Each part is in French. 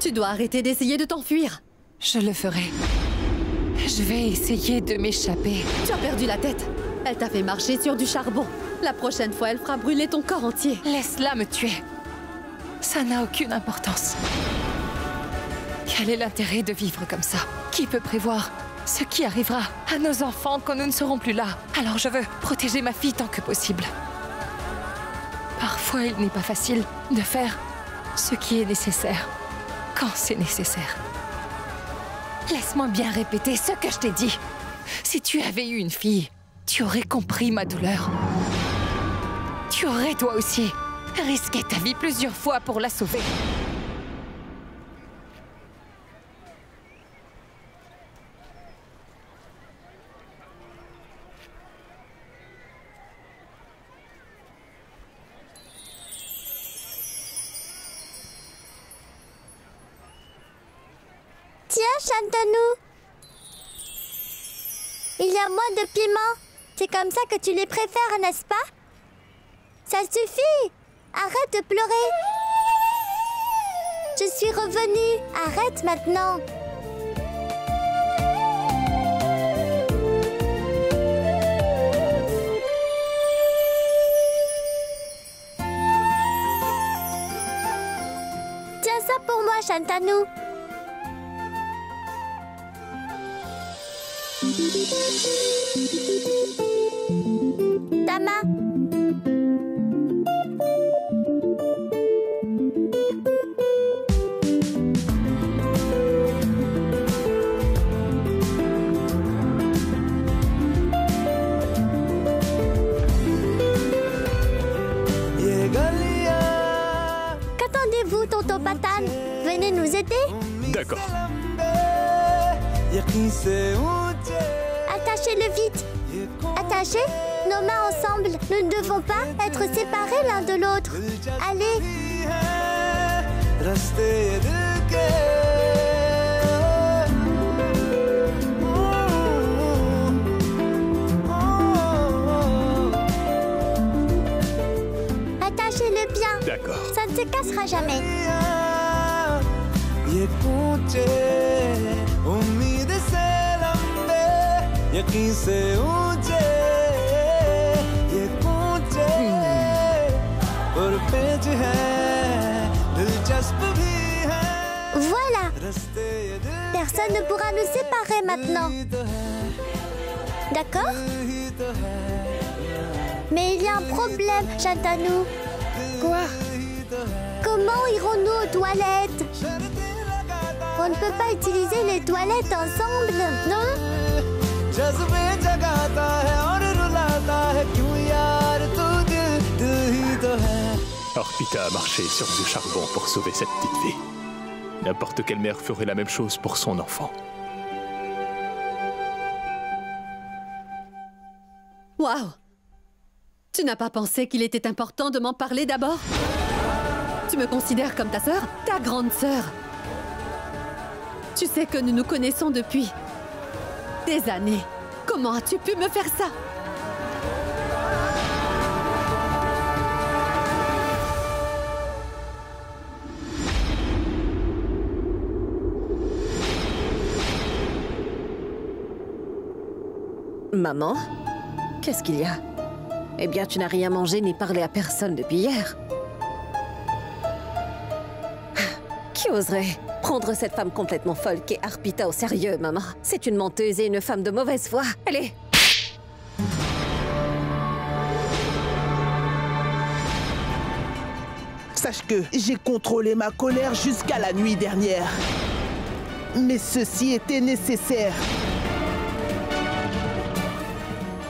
Tu dois arrêter d'essayer de t'enfuir. Je le ferai. Je vais essayer de m'échapper. Tu as perdu la tête. Elle t'a fait marcher sur du charbon. La prochaine fois, elle fera brûler ton corps entier. Laisse-la me tuer. Ça n'a aucune importance. Quel est l'intérêt de vivre comme ça? Qui peut prévoir ce qui arrivera à nos enfants quand nous ne serons plus là? Alors je veux protéger ma fille tant que possible. Parfois, il n'est pas facile de faire ce qui est nécessaire, quand c'est nécessaire. Laisse-moi bien répéter ce que je t'ai dit. Si tu avais eu une fille, tu aurais compris ma douleur. Tu aurais, toi aussi, risqué ta vie plusieurs fois pour la sauver. Tiens, Shantanu. Il y a moins de piment. C'est comme ça que tu les préfères, n'est-ce pas? Ça suffit. Arrête de pleurer. Je suis revenue. Arrête maintenant. Tiens ça pour moi, Shantanu. Tama. Qu'attendez-vous, tonton Patan? Venez nous aider. D'accord. Attachez-le vite. Attachez nos mains ensemble. Nous ne devons pas être séparés l'un de l'autre. Allez. Attachez-le bien. D'accord. Ça ne se cassera jamais. Voilà. Personne ne pourra nous séparer maintenant. D'accord? Mais il y a un problème, Shantanu. Quoi? Comment irons-nous aux toilettes? On ne peut pas utiliser les toilettes ensemble, non? Arpita a marché sur du charbon pour sauver cette petite fille. N'importe quelle mère ferait la même chose pour son enfant. Waouh! Tu n'as pas pensé qu'il était important de m'en parler d'abord? Tu me considères comme ta sœur? Ta grande sœur? Tu sais que nous nous connaissons depuis des années. Comment as-tu pu me faire ça? Maman? Qu'est-ce qu'il y a? Eh bien, tu n'as rien mangé ni parlé à personne depuis hier. Qui oserait prendre cette femme complètement folle qu'est Arpita au sérieux, maman? C'est une menteuse et une femme de mauvaise foi. Allez! Sache que j'ai contrôlé ma colère jusqu'à la nuit dernière. Mais ceci était nécessaire.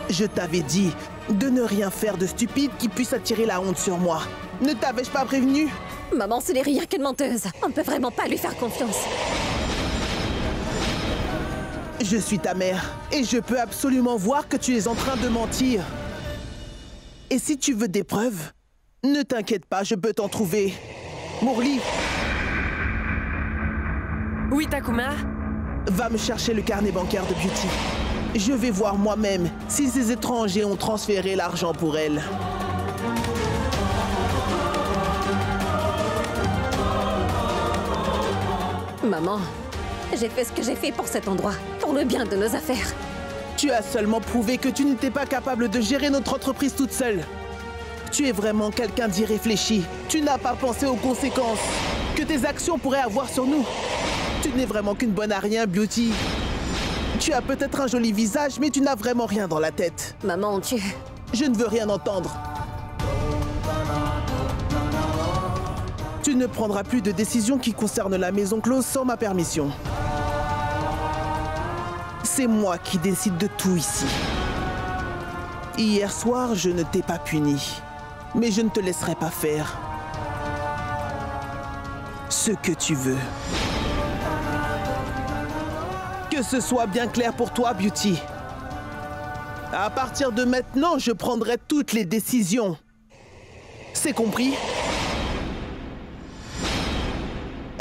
Je t'avais dit de ne rien faire de stupide qui puisse attirer la honte sur moi. Ne t'avais-je pas prévenu? Maman, ce n'est rien qu'une menteuse. On ne peut vraiment pas lui faire confiance. Je suis ta mère et je peux absolument voir que tu es en train de mentir. Et si tu veux des preuves, ne t'inquiète pas, je peux t'en trouver. Murli, Oui, Takuma? va me chercher le carnet bancaire de Beauty. Je vais voir moi-même si ces étrangers ont transféré l'argent pour elle. Maman, j'ai fait ce que j'ai fait pour cet endroit, pour le bien de nos affaires. Tu as seulement prouvé que tu n'étais pas capable de gérer notre entreprise toute seule. Tu es vraiment quelqu'un d'irréfléchi. Tu n'as pas pensé aux conséquences que tes actions pourraient avoir sur nous. Tu n'es vraiment qu'une bonne à rien, Beauty. Tu as peut-être un joli visage, mais tu n'as vraiment rien dans la tête. Maman, Je ne veux rien entendre. Tu ne prendras plus de décisions qui concernent la maison close sans ma permission. C'est moi qui décide de tout ici. Hier soir, je ne t'ai pas puni. Mais je ne te laisserai pas faire ce que tu veux. Que ce soit bien clair pour toi, Beauty. À partir de maintenant, je prendrai toutes les décisions. C'est compris?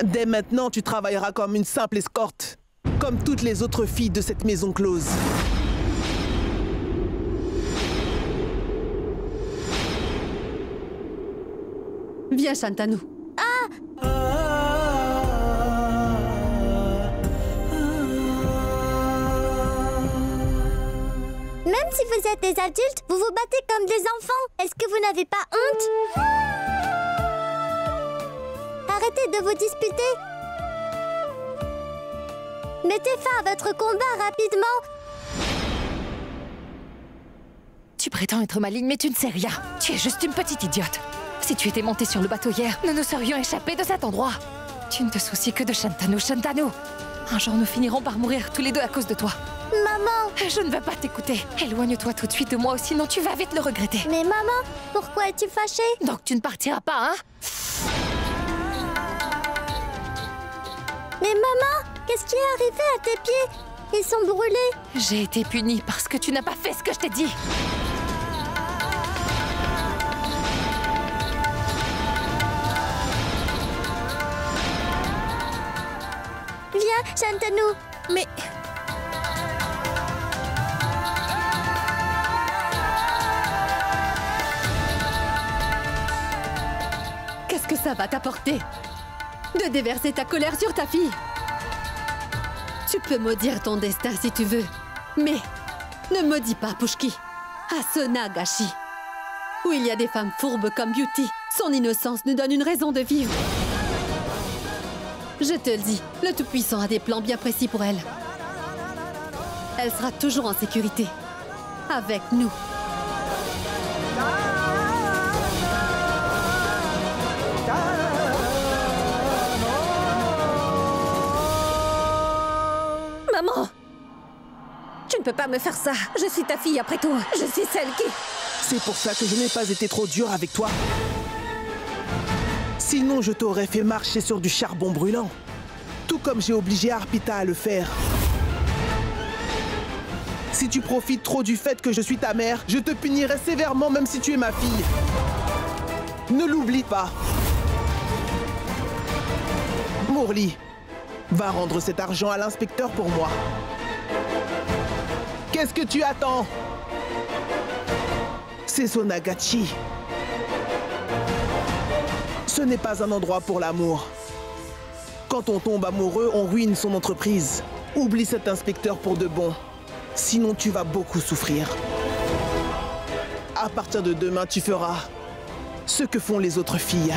Dès maintenant, tu travailleras comme une simple escorte, comme toutes les autres filles de cette maison close. Viens, Shantanu. Même si vous êtes des adultes, vous vous battez comme des enfants. Est-ce que vous n'avez pas honte? Arrêtez de vous disputer. Mettez fin à votre combat rapidement. Tu prétends être maligne, mais tu ne sais rien. Tu es juste une petite idiote. Si tu étais montée sur le bateau hier, nous nous serions échappés de cet endroit. Tu ne te soucies que de Shantanu, Shantanu. Un jour, nous finirons par mourir tous les deux à cause de toi. Maman! Je ne veux pas t'écouter. Éloigne-toi tout de suite de moi, sinon tu vas vite le regretter. Mais maman, pourquoi es-tu fâchée? Donc tu ne partiras pas, hein? Mais maman, qu'est-ce qui est arrivé à tes pieds? Ils sont brûlés. J'ai été punie parce que tu n'as pas fait ce que je t'ai dit. Viens, Shantanu. Mais... Qu'est-ce que ça va t'apporter de déverser ta colère sur ta fille? Tu peux maudire ton destin si tu veux, mais ne maudis pas Pushki, Asuna Gashi. Où il y a des femmes fourbes comme Beauty, son innocence nous donne une raison de vivre. Je te le dis, le Tout-Puissant a des plans bien précis pour elle. Elle sera toujours en sécurité, avec nous. Maman! Tu ne peux pas me faire ça. Je suis ta fille après tout. Je suis celle qui... C'est pour ça que je n'ai pas été trop dur avec toi. Sinon, je t'aurais fait marcher sur du charbon brûlant. Tout comme j'ai obligé Arpita à le faire. Si tu profites trop du fait que je suis ta mère, je te punirai sévèrement même si tu es ma fille. Ne l'oublie pas. Murli, va rendre cet argent à l'inspecteur pour moi. Qu'est-ce que tu attends? C'est Sonagachi. Ce n'est pas un endroit pour l'amour. Quand on tombe amoureux, on ruine son entreprise. Oublie cet inspecteur pour de bon. Sinon, tu vas beaucoup souffrir. À partir de demain, tu feras ce que font les autres filles.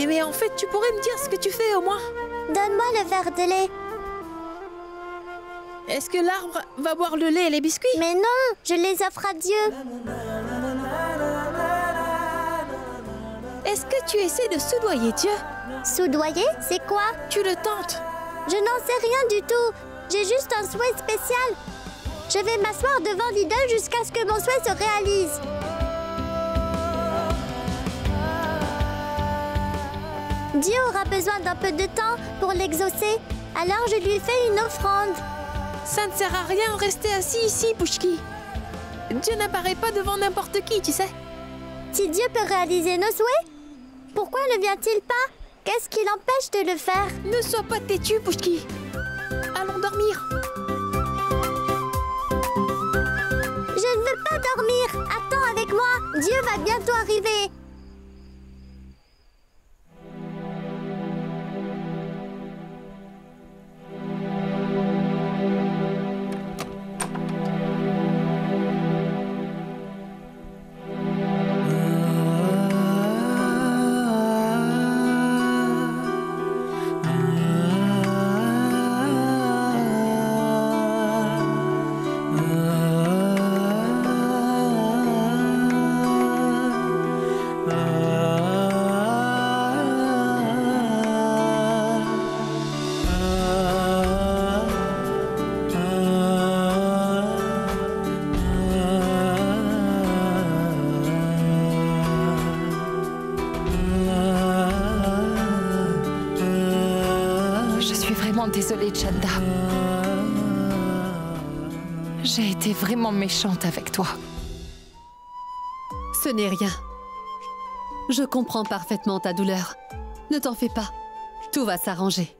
Mais en fait, tu pourrais me dire ce que tu fais au moins? Donne-moi le verre de lait. Est-ce que l'arbre va boire le lait et les biscuits? Mais non, je les offre à Dieu. Est-ce que tu essaies de soudoyer Dieu? Soudoyer, c'est quoi? Tu le tentes? Je n'en sais rien du tout. J'ai juste un souhait spécial. Je vais m'asseoir devant l'idole jusqu'à ce que mon souhait se réalise. Dieu aura besoin d'un peu de temps pour l'exaucer, alors je lui fais une offrande. Ça ne sert à rien de rester assis ici, Pushki. Dieu n'apparaît pas devant n'importe qui, tu sais. Si Dieu peut réaliser nos souhaits, pourquoi ne vient-il pas? Qu'est-ce qui l'empêche de le faire? Ne sois pas têtu, Pouchki. Allons dormir. Je ne veux pas dormir. Attends avec moi. Dieu va bientôt arriver. Désolée, Chanda. J'ai été vraiment méchante avec toi. Ce n'est rien. Je comprends parfaitement ta douleur. Ne t'en fais pas. Tout va s'arranger.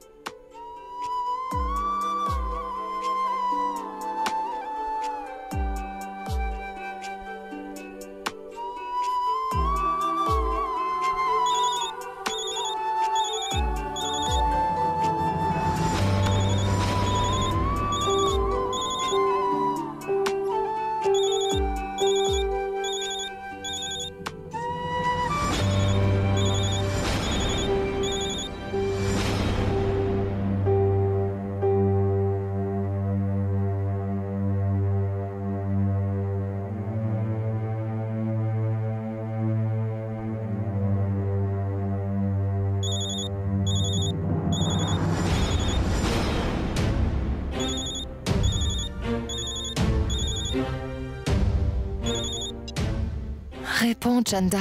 Réponds, Chanda.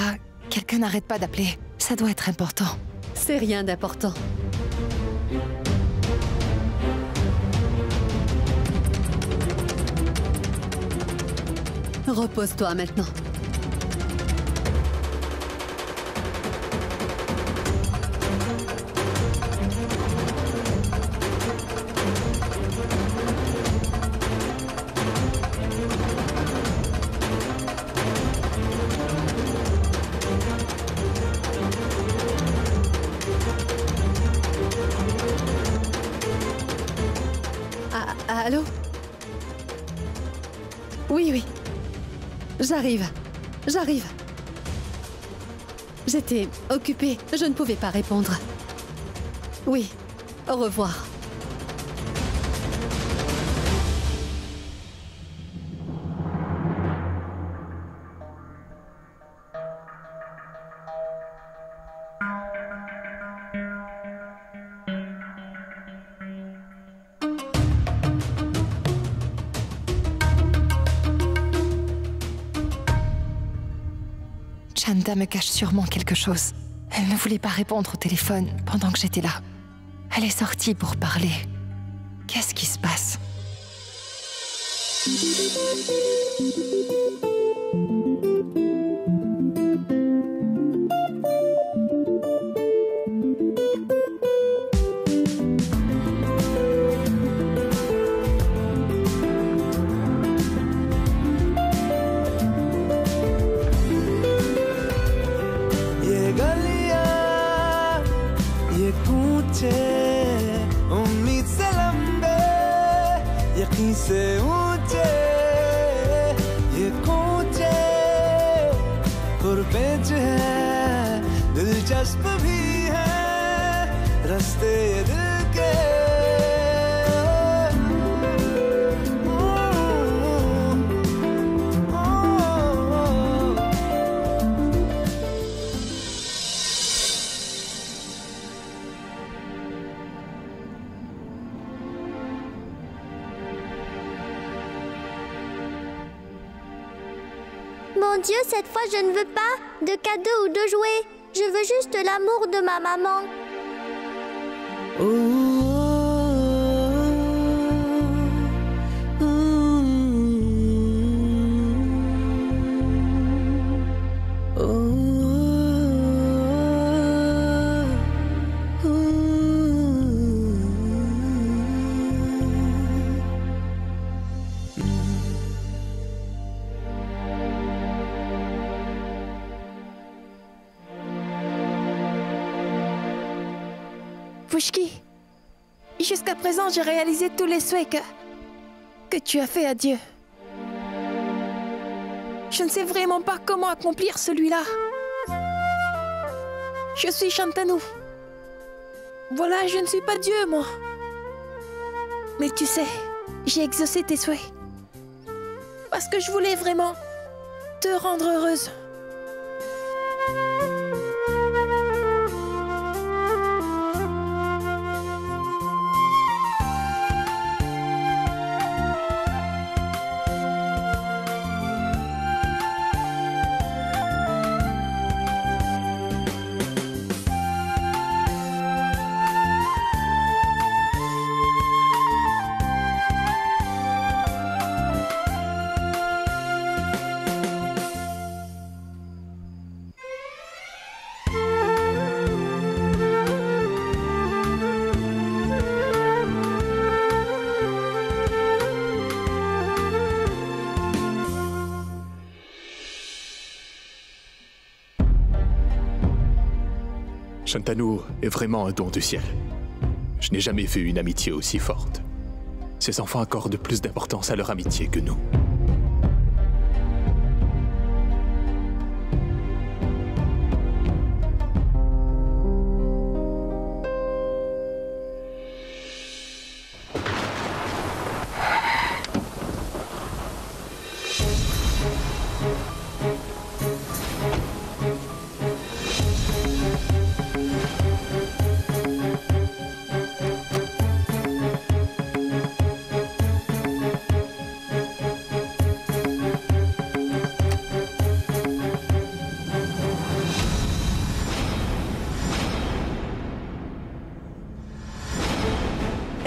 Quelqu'un n'arrête pas d'appeler. Ça doit être important. C'est rien d'important. Repose-toi maintenant. Allô? Oui, oui. J'arrive. J'arrive. J'étais occupée. Je ne pouvais pas répondre. Oui. Au revoir. Chanda me cache sûrement quelque chose. Elle ne voulait pas répondre au téléphone pendant que j'étais là. Elle est sortie pour parler. Qu'est-ce qui se passe? से ऊंचे ये कूचे कुर्बेज है दिलचस्प भी है रास्ते दिल के Mon Dieu, cette fois, je ne veux pas de cadeaux ou de jouets. Je veux juste l'amour de ma maman. Pushki, jusqu'à présent, j'ai réalisé tous les souhaits que tu as fait à Dieu. Je ne sais vraiment pas comment accomplir celui-là. Je suis Shantanu. Voilà, je ne suis pas Dieu, moi. Mais tu sais, j'ai exaucé tes souhaits. Parce que je voulais vraiment te rendre heureuse. Shantanu est vraiment un don du ciel. Je n'ai jamais vu une amitié aussi forte. Ces enfants accordent plus d'importance à leur amitié que nous.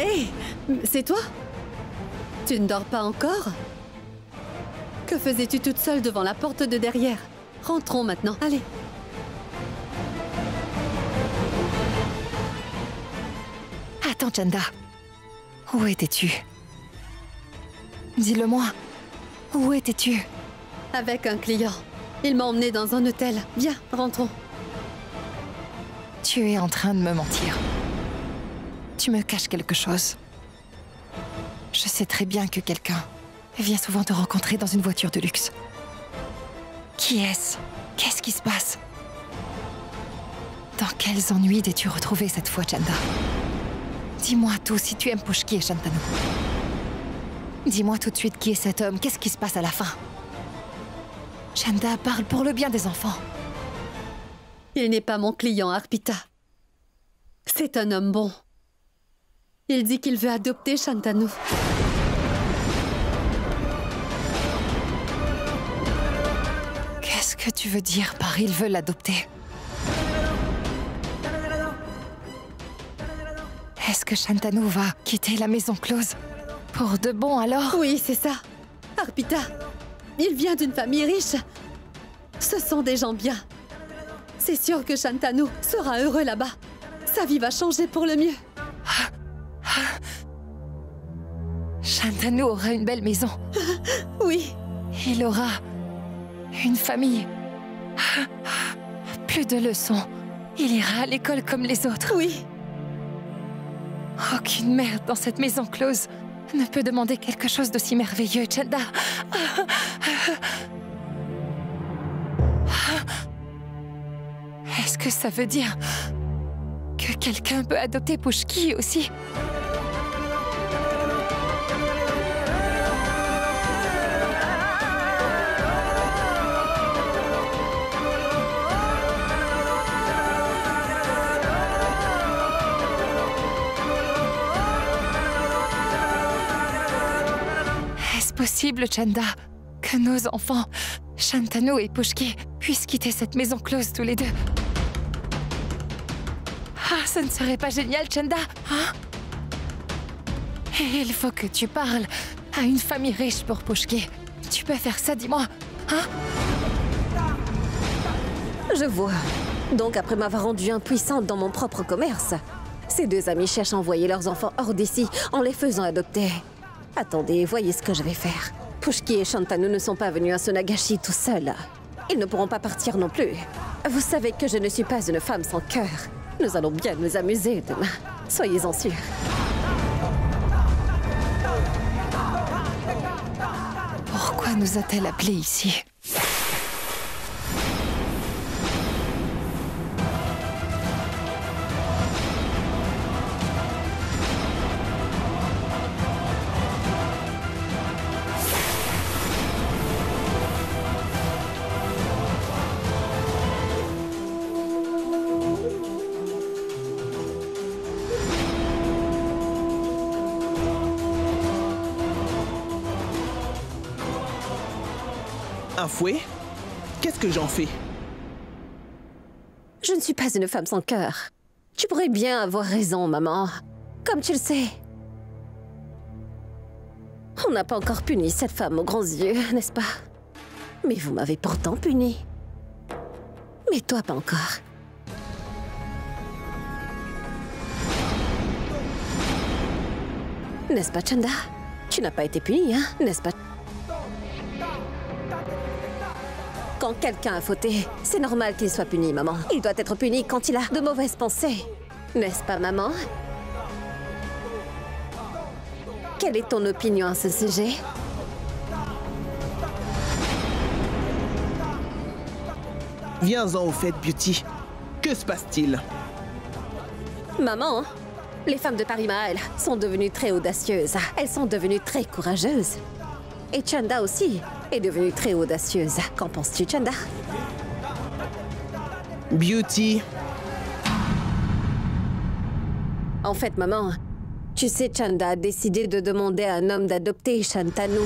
Hé, c'est toi? Tu ne dors pas encore? Que faisais-tu toute seule devant la porte de derrière? Rentrons maintenant, allez. Attends, Chanda. Où étais-tu? Dis-le-moi. Où étais-tu? Avec un client. Il m'a emmené dans un hôtel. Viens, rentrons. Tu es en train de me mentir. Tu me caches quelque chose. Je sais très bien que quelqu'un vient souvent te rencontrer dans une voiture de luxe. Qui est-ce? Qu'est-ce qui se passe? Dans quels ennuis t'es-tu retrouvée cette fois, Chanda? Dis-moi tout si tu aimes Pushki et Shantanu. Dis-moi tout de suite qui est cet homme, qu'est-ce qui se passe à la fin? Chanda, parle pour le bien des enfants. Il n'est pas mon client, Arpita. C'est un homme bon. Il dit qu'il veut adopter Shantanu. Qu'est-ce que tu veux dire par il veut l'adopter? Est-ce que Shantanu va quitter la maison close? Pour de bon alors? Oui, c'est ça. Arpita, il vient d'une famille riche. Ce sont des gens bien. C'est sûr que Shantanu sera heureux là-bas. Sa vie va changer pour le mieux. Shantanu aura une belle maison. Oui. Il aura une famille. Plus de leçons. Il ira à l'école comme les autres. Oui. Aucune mère dans cette maison close ne peut demander quelque chose d'aussi merveilleux, Chanda. Est-ce que ça veut dire que quelqu'un peut adopter Pushki aussi? Est-ce possible, Chanda, que nos enfants, Shantanu et Pushki, puissent quitter cette maison close tous les deux? Ah, ce ne serait pas génial, Chanda, hein? Il faut que tu parles à une famille riche pour Pushki. Tu peux faire ça, dis-moi, hein? Je vois. Donc après m'avoir rendue impuissante dans mon propre commerce, ces deux amis cherchent à envoyer leurs enfants hors d'ici en les faisant adopter. Attendez, voyez ce que je vais faire. Pushki et Shantanu ne sont pas venus à Sonagashi tout seuls. Ils ne pourront pas partir non plus. Vous savez que je ne suis pas une femme sans cœur. Nous allons bien nous amuser demain. Soyez-en sûrs. Pourquoi nous a-t-elle appelés ici? Un fouet? Qu'est-ce que j'en fais? Je ne suis pas une femme sans cœur. Tu pourrais bien avoir raison, maman. Comme tu le sais. On n'a pas encore puni cette femme aux grands yeux, n'est-ce pas? Mais vous m'avez pourtant puni. Mais toi, pas encore. N'est-ce pas, Chanda? Tu n'as pas été puni, hein? N'est-ce pas? Quand quelqu'un a fauté, c'est normal qu'il soit puni, maman. Il doit être puni quand il a de mauvaises pensées. N'est-ce pas, maman? Quelle est ton opinion à ce sujet? Viens-en au fait, Beauty. Que se passe-t-il? Maman, les femmes de Paris Mahal sont devenues très audacieuses. Elles sont devenues très courageuses. Et Chanda aussi est devenue très audacieuse. Qu'en penses-tu, Chanda? Beauty. En fait, maman, tu sais, Chanda a décidé de demander à un homme d'adopter Shantanu.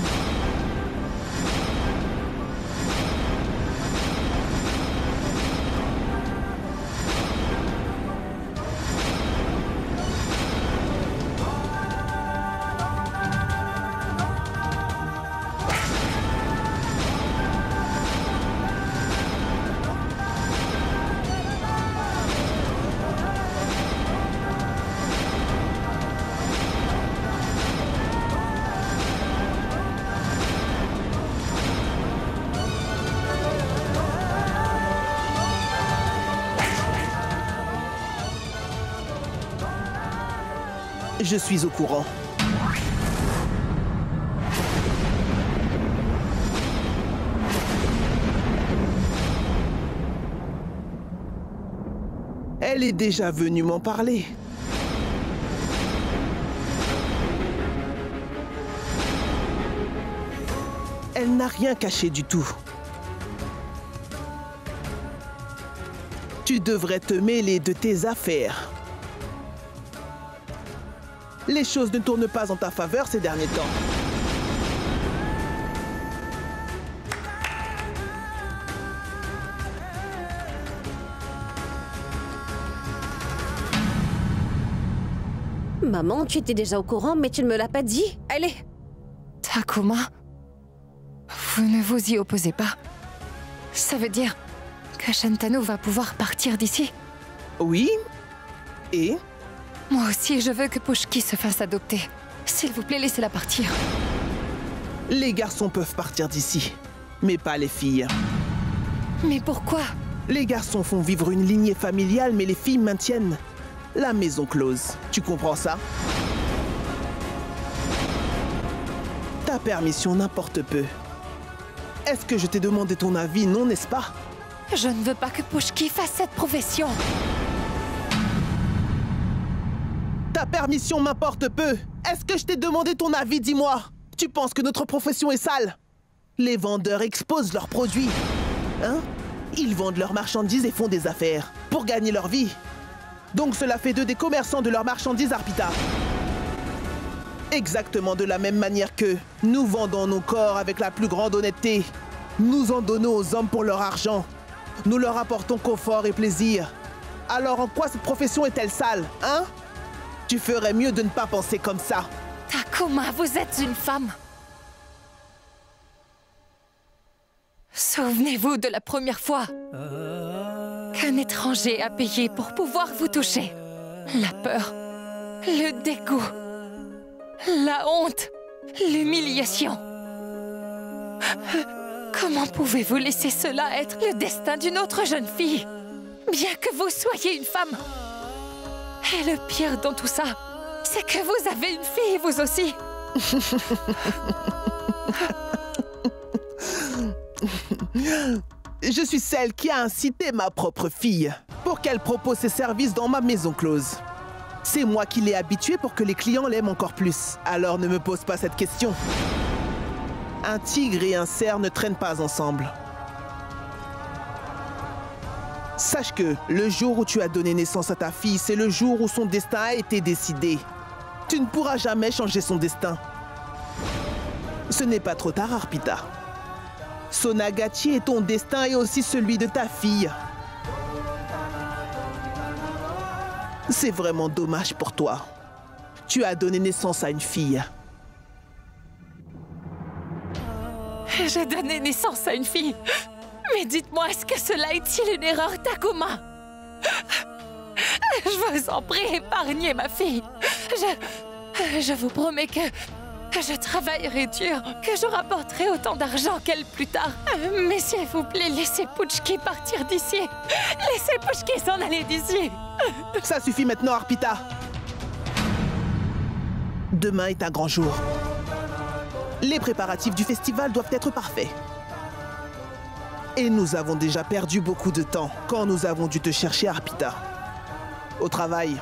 Je suis au courant. Elle est déjà venue m'en parler. Elle n'a rien caché du tout. Tu devrais te mêler de tes affaires. Les choses ne tournent pas en ta faveur ces derniers temps. Maman, tu étais déjà au courant, mais tu ne me l'as pas dit. Allez. Takuma, vous ne vous y opposez pas. Ça veut dire que Shantanu va pouvoir partir d'ici? Oui. Et? Moi aussi, je veux que Pushki se fasse adopter. S'il vous plaît, laissez-la partir. Les garçons peuvent partir d'ici, mais pas les filles. Mais pourquoi? Les garçons font vivre une lignée familiale, mais les filles maintiennent la maison close. Tu comprends ça? Ta permission n'importe peu. Est-ce que je t'ai demandé ton avis, non, n'est-ce pas? Je ne veux pas que Pushki fasse cette profession. Ta permission m'importe peu. Est-ce que je t'ai demandé ton avis, dis-moi? Tu penses que notre profession est sale? Les vendeurs exposent leurs produits. Hein? Ils vendent leurs marchandises et font des affaires pour gagner leur vie. Donc cela fait d'eux des commerçants de leurs marchandises, Arpita. Exactement de la même manière que nous vendons nos corps avec la plus grande honnêteté. Nous en donnons aux hommes pour leur argent. Nous leur apportons confort et plaisir. Alors en quoi cette profession est-elle sale, hein? Tu ferais mieux de ne pas penser comme ça. Takuma, vous êtes une femme. Souvenez-vous de la première fois qu'un étranger a payé pour pouvoir vous toucher. La peur, le dégoût, la honte, l'humiliation. Comment pouvez-vous laisser cela être le destin d'une autre jeune fille, bien que vous soyez une femme? Et le pire dans tout ça, c'est que vous avez une fille, vous aussi. Je suis celle qui a incité ma propre fille pour qu'elle propose ses services dans ma maison close. C'est moi qui l'ai habituée pour que les clients l'aiment encore plus. Alors ne me pose pas cette question. Un tigre et un cerf ne traînent pas ensemble. Sache que le jour où tu as donné naissance à ta fille, c'est le jour où son destin a été décidé. Tu ne pourras jamais changer son destin. Ce n'est pas trop tard, Arpita. Sonagachi est ton destin et aussi celui de ta fille. C'est vraiment dommage pour toi. Tu as donné naissance à une fille. J'ai donné naissance à une fille. Mais dites-moi, est-ce que cela est-il une erreur, Takuma? Je vous en prie, épargnez ma fille. Je vous promets que je travaillerai dur, que je rapporterai autant d'argent qu'elle plus tard. Mais s'il vous plaît, laissez Puchki partir d'ici. Laissez Puchki s'en aller d'ici. Ça suffit maintenant, Arpita. Demain est un grand jour. Les préparatifs du festival doivent être parfaits. Et nous avons déjà perdu beaucoup de temps quand nous avons dû te chercher, Arpita. Au travail.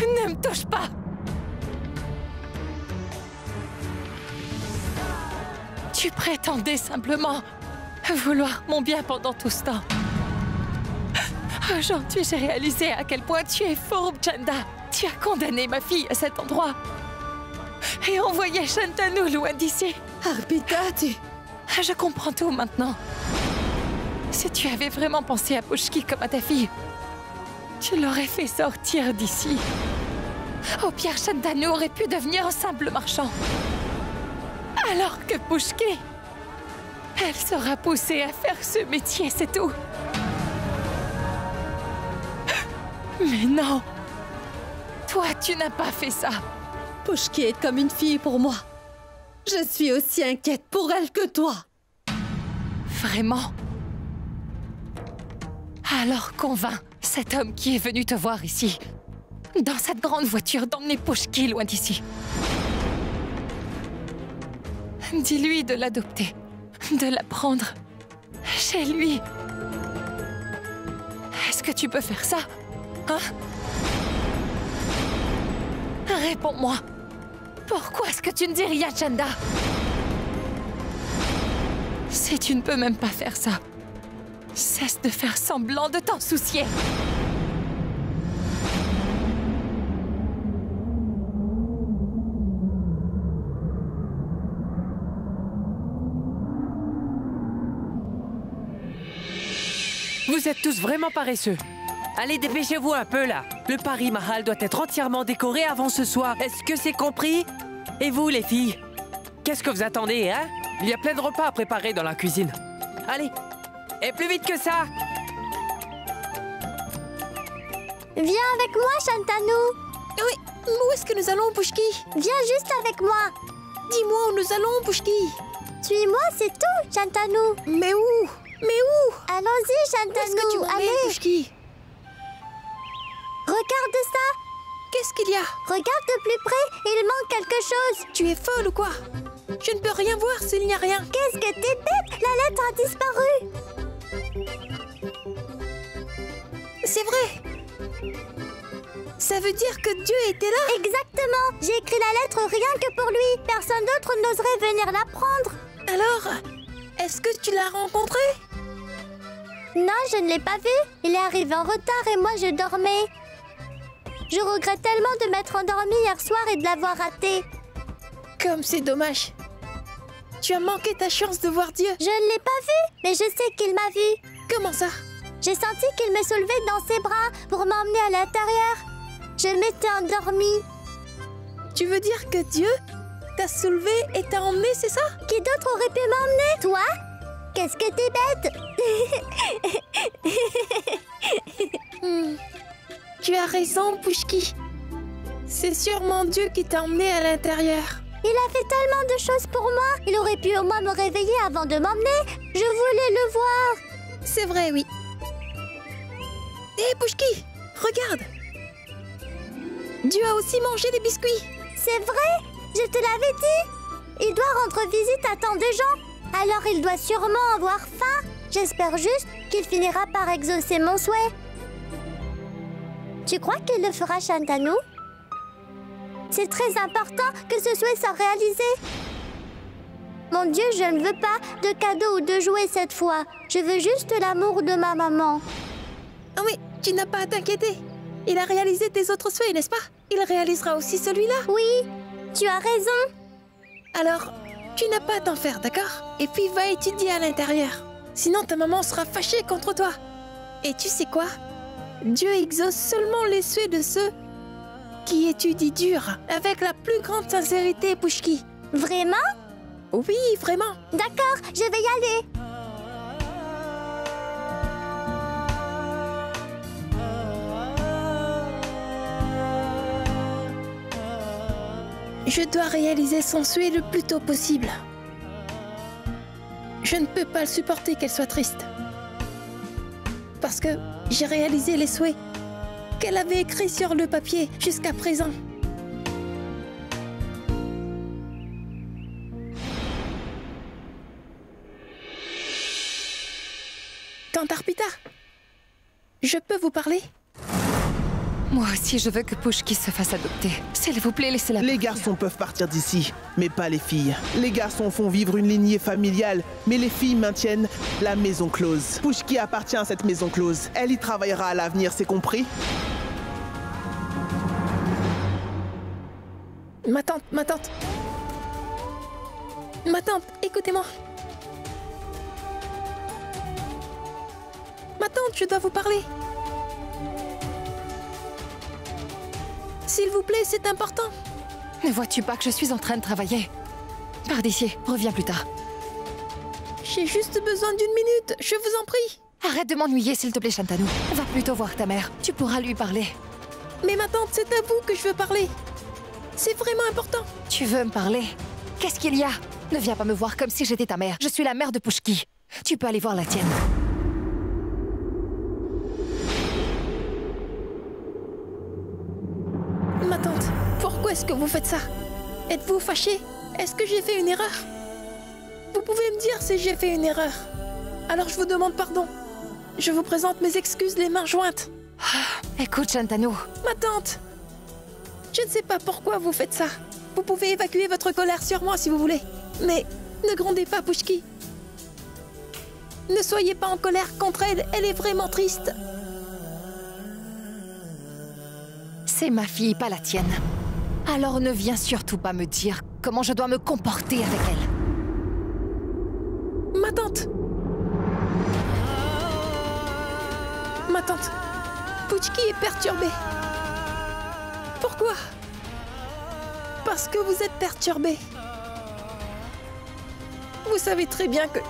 Ne me touche pas. Tu prétendais simplement vouloir mon bien pendant tout ce temps. Aujourd'hui, j'ai réalisé à quel point tu es fourbe, Chanda. Tu as condamné ma fille à cet endroit et envoyé Shantanu loin d'ici. Arpita, tu... Je comprends tout maintenant. Si tu avais vraiment pensé à Puchki comme à ta fille, tu l'aurais fait sortir d'ici. Au pire, Shantanu aurait pu devenir un simple marchand. Alors que Puchki, elle sera poussée à faire ce métier, c'est tout. Mais non! Toi, tu n'as pas fait ça! Puchki est comme une fille pour moi. Je suis aussi inquiète pour elle que toi. Vraiment? Alors convainc cet homme qui est venu te voir ici, dans cette grande voiture, d'emmener Puchki loin d'ici. Dis-lui de l'adopter, de la prendre chez lui. Est-ce que tu peux faire ça? Hein? Réponds-moi. Pourquoi est-ce que tu ne dis rien, Chanda? Si tu ne peux même pas faire ça, cesse de faire semblant de t'en soucier. Vous êtes tous vraiment paresseux. Allez, dépêchez-vous un peu, là. Le Pari Mahal doit être entièrement décoré avant ce soir. Est-ce que c'est compris? Et vous, les filles? Qu'est-ce que vous attendez, hein? Il y a plein de repas à préparer dans la cuisine. Allez, et plus vite que ça! Viens avec moi, Shantanu. Oui, où est-ce que nous allons, Puchki? Viens juste avec moi. Dis-moi où nous allons, Puchki. Suis-moi, c'est tout, Shantanu. Mais où? Mais où? Allons-y, Shantanu. Où est-ce que tu m'emmènes, allez. Puchki? Regarde ça. Qu'est-ce qu'il y a? Regarde de plus près, il manque quelque chose. Tu es folle ou quoi? Je ne peux rien voir s'il n'y a rien. Qu'est-ce que t'es bête? La lettre a disparu. C'est vrai. Ça veut dire que Dieu était là? Exactement. J'ai écrit la lettre rien que pour lui. Personne d'autre n'oserait venir la prendre. Alors, est-ce que tu l'as rencontré? Non, je ne l'ai pas vu. Il est arrivé en retard et moi je dormais. Je regrette tellement de m'être endormie hier soir et de l'avoir raté. Comme c'est dommage. Tu as manqué ta chance de voir Dieu. Je ne l'ai pas vu, mais je sais qu'il m'a vu. Comment ça? J'ai senti qu'il me soulevait dans ses bras pour m'emmener à l'intérieur. Je m'étais endormie. Tu veux dire que Dieu t'a soulevé et t'a emmené, c'est ça? Qui d'autre aurait pu m'emmener? Toi? Qu'est-ce que t'es bête. Tu as raison, Puchki. C'est sûrement Dieu qui t'a emmené à l'intérieur. Il a fait tellement de choses pour moi. Il aurait pu au moins me réveiller avant de m'emmener. Je voulais le voir. C'est vrai, oui. Hé, Pouchki, regarde. Dieu a aussi mangé les biscuits. C'est vrai? Je te l'avais dit. Il doit rendre visite à tant de gens. Alors il doit sûrement avoir faim. J'espère juste qu'il finira par exaucer mon souhait. Tu crois qu'il le fera, Shantanu? C'est très important que ce souhait soit réalisé. Mon Dieu, je ne veux pas de cadeaux ou de jouets cette fois. Je veux juste l'amour de ma maman. Ah oui, tu n'as pas à t'inquiéter. Il a réalisé tes autres souhaits, n'est-ce pas? Il réalisera aussi celui-là. Oui, tu as raison. Alors, tu n'as pas à t'en faire, d'accord? Et puis va étudier à l'intérieur. Sinon ta maman sera fâchée contre toi. Et tu sais quoi? Dieu exauce seulement les souhaits de ceux qui étudient dur, avec la plus grande sincérité, Pouchki. Vraiment? Oui, vraiment. D'accord, je vais y aller. Je dois réaliser son souhait le plus tôt possible. Je ne peux pas le supporter qu'elle soit triste. Parce que j'ai réalisé les souhaits qu'elle avait écrits sur le papier jusqu'à présent. Tante Arpita, je peux vous parler? Moi aussi, je veux que Pouchki se fasse adopter. S'il vous plaît, laissez-la Les partir. garçons peuvent partir d'ici, mais pas les filles. Les garçons font vivre une lignée familiale, mais les filles maintiennent la maison close. Pouchki appartient à cette maison close. Elle y travaillera à l'avenir, c'est compris? Ma tante, écoutez-moi. Ma tante, je dois vous parler. S'il vous plaît, c'est important. Ne vois-tu pas que je suis en train de travailler? Pars d'ici, reviens plus tard. J'ai juste besoin d'une minute, je vous en prie. Arrête de m'ennuyer, s'il te plaît, Shantanu. Va plutôt voir ta mère. Tu pourras lui parler. Mais ma tante, c'est à vous que je veux parler. C'est vraiment important. Tu veux me parler? Qu'est-ce qu'il y a? Ne viens pas me voir comme si j'étais ta mère. Je suis la mère de Pouchki. Tu peux aller voir la tienne. Ma tante, pourquoi est-ce que vous faites ça? Êtes-vous fâchée? Est-ce que j'ai fait une erreur? Vous pouvez me dire si j'ai fait une erreur. Alors je vous demande pardon. Je vous présente mes excuses les mains jointes. Écoute, Shantanu. Ma tante, je ne sais pas pourquoi vous faites ça. Vous pouvez évacuer votre colère sur moi si vous voulez. Mais ne grondez pas Pouchki. Ne soyez pas en colère contre elle, elle est vraiment triste. C'est ma fille, pas la tienne. Alors ne viens surtout pas me dire comment je dois me comporter avec elle. Ma tante. Ma tante. Pouchki est perturbée. Pourquoi? Parce que vous êtes perturbée. Vous savez très bien que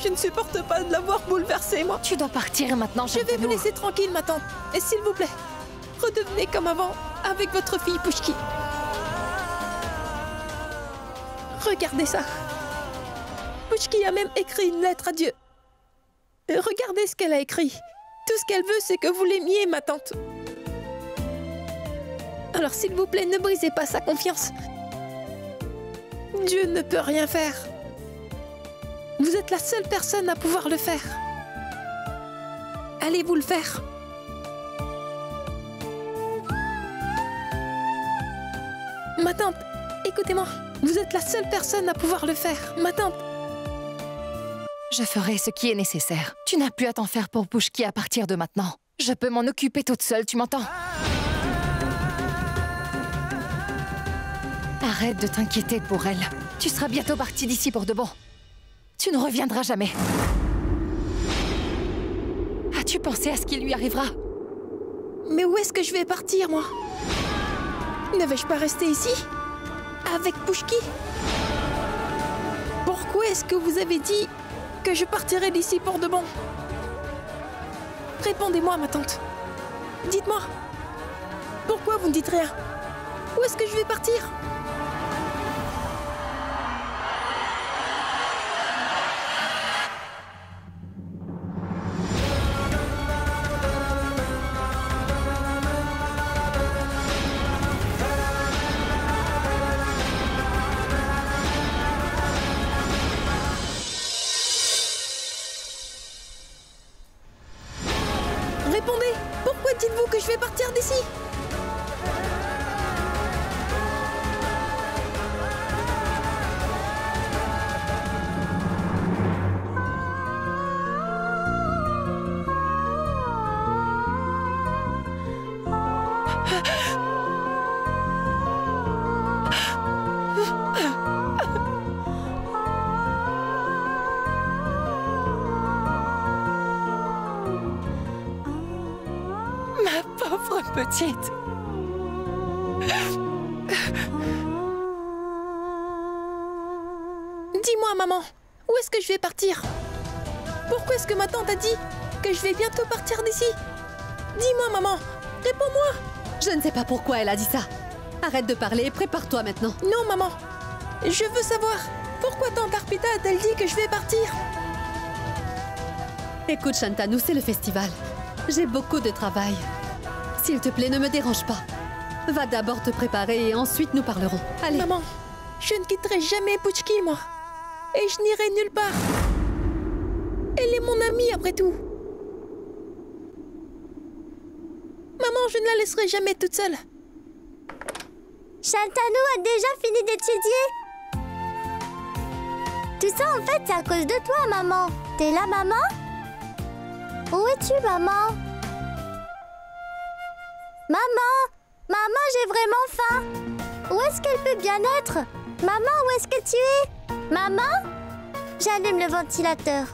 je ne supporte pas de l'avoir bouleversée, moi. Tu dois partir maintenant, Je vais vous laisser tranquille, ma tante. Et s'il vous plaît, redevenez comme avant avec votre fille Pouchki. Regardez ça. Pouchki a même écrit une lettre à Dieu. Regardez ce qu'elle a écrit. Tout ce qu'elle veut, c'est que vous l'aimiez, ma tante. Alors, s'il vous plaît, ne brisez pas sa confiance. Dieu ne peut rien faire. Vous êtes la seule personne à pouvoir le faire. Allez-vous le faire? Ma tante, écoutez-moi. Vous êtes la seule personne à pouvoir le faire. Ma tante. Je ferai ce qui est nécessaire. Tu n'as plus à t'en faire pour Pouchki à partir de maintenant. Je peux m'en occuper toute seule, tu m'entends? Arrête de t'inquiéter pour elle. Tu seras bientôt partie d'ici pour de bon. Tu ne reviendras jamais. As-tu pensé à ce qui lui arrivera? Mais où est-ce que je vais partir, moi? Ne vais-je pas rester ici? Avec Pouchki? Pourquoi est-ce que vous avez dit que je partirai d'ici pour de bon? Répondez-moi, ma tante. Dites-moi. Pourquoi vous ne dites rien? Où est-ce que je vais partir? Répondez! Pourquoi dites-vous que je vais partir d'ici? Ma pauvre petite. Dis-moi, maman, où est-ce que je vais partir? Pourquoi est-ce que ma tante a dit que je vais bientôt partir d'ici? Dis-moi, maman, réponds-moi. Je ne sais pas pourquoi elle a dit ça. Arrête de parler et prépare-toi maintenant. Non, maman, je veux savoir pourquoi tante Arpita a-t-elle dit que je vais partir? Écoute, Shantanu, c'est le festival. J'ai beaucoup de travail. S'il te plaît, ne me dérange pas. Va d'abord te préparer et ensuite nous parlerons. Allez. Maman, je ne quitterai jamais Puchki, moi. Et je n'irai nulle part. Elle est mon amie, après tout. Maman, je ne la laisserai jamais toute seule. Shantanu a déjà fini d'étudier. Tout ça, en fait, c'est à cause de toi, maman. T'es là, maman? Où es-tu, maman? Maman! Maman, j'ai vraiment faim! Où est-ce qu'elle peut bien être? Maman, où est-ce que tu es? Maman? J'allume le ventilateur.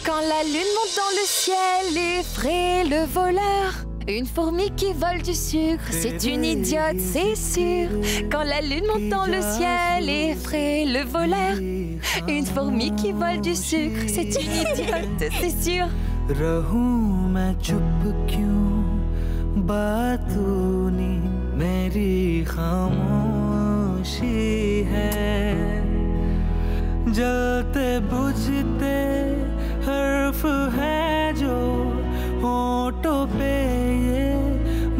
Quand la lune monte dans le ciel, effraie le voleur. Une fourmi qui vole du sucre, c'est une idiote, c'est sûr. Quand la lune monte dans le ciel, effraie le voleur. Une fourmi qui vole du sucre, c'est une idiote, c'est sûr. रहूं मैं चुप क्यों बातों ने मेरी खामोशी है जलते बुझते हर्फ है जो होठों पे ये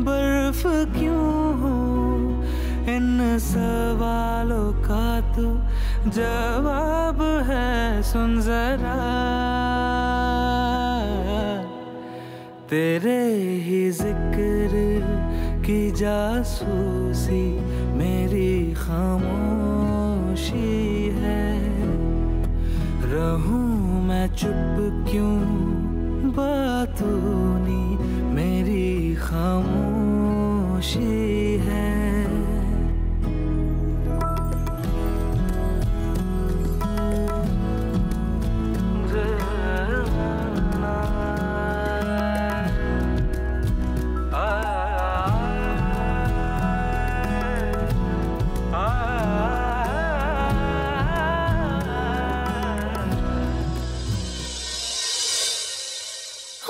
बर्फ क्यों हो इन सवालों का तो जवाब है सुन जरा तेरे ही जिक्र की जासूसी मेरी खामोशी है रहूं मैं चुप क्यों बातों ने मेरी खामोशी है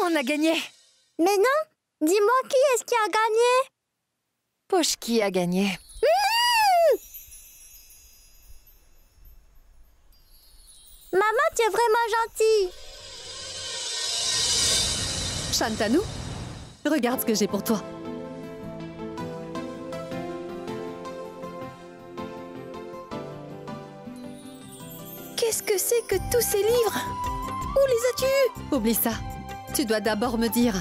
On a gagné. Mais non! Dis-moi qui est-ce qui a gagné? Puchki a gagné. Maman, tu es vraiment gentille. Shantanu, regarde ce que j'ai pour toi. Qu'est-ce que c'est que tous ces livres? Où les as-tu eus? Oublie ça. Tu dois d'abord me dire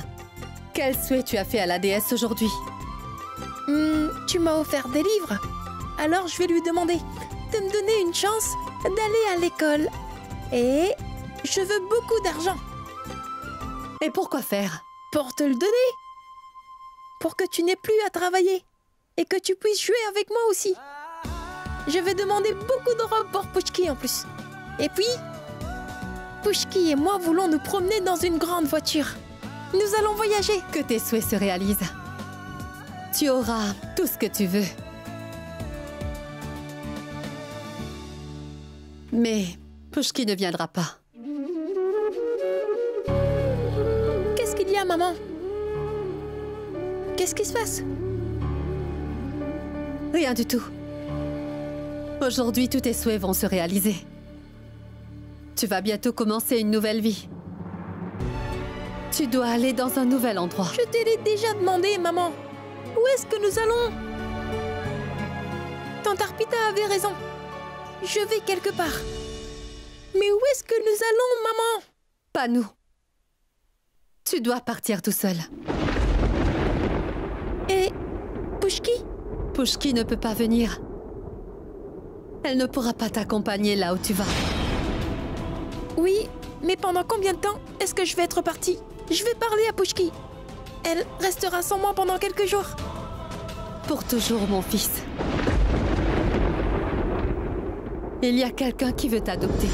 quel souhait tu as fait à la déesse aujourd'hui. Tu m'as offert des livres. Alors je vais lui demander de me donner une chance d'aller à l'école. Et je veux beaucoup d'argent. Et pourquoi faire? Pour te le donner. Pour que tu n'aies plus à travailler. Et que tu puisses jouer avec moi aussi. Je vais demander beaucoup de robes pour Puchki en plus. Et puis, Pushki et moi voulons nous promener dans une grande voiture. Nous allons voyager. Que tes souhaits se réalisent. Tu auras tout ce que tu veux. Mais Pushki ne viendra pas. Qu'est-ce qu'il y a, maman? Qu'est-ce qui se passe? Rien du tout. Aujourd'hui, tous tes souhaits vont se réaliser. Tu vas bientôt commencer une nouvelle vie. Tu dois aller dans un nouvel endroit. Je te l'ai déjà demandé, maman. Où est-ce que nous allons? Tante Arpita avait raison. Je vais quelque part. Mais où est-ce que nous allons, maman? Pas nous. Tu dois partir tout seul. Et Pushki? Pushki ne peut pas venir. Elle ne pourra pas t'accompagner là où tu vas. Oui, mais pendant combien de temps est-ce que je vais être partie? Je vais parler à Pushki. Elle restera sans moi pendant quelques jours. Pour toujours, mon fils. Il y a quelqu'un qui veut t'adopter.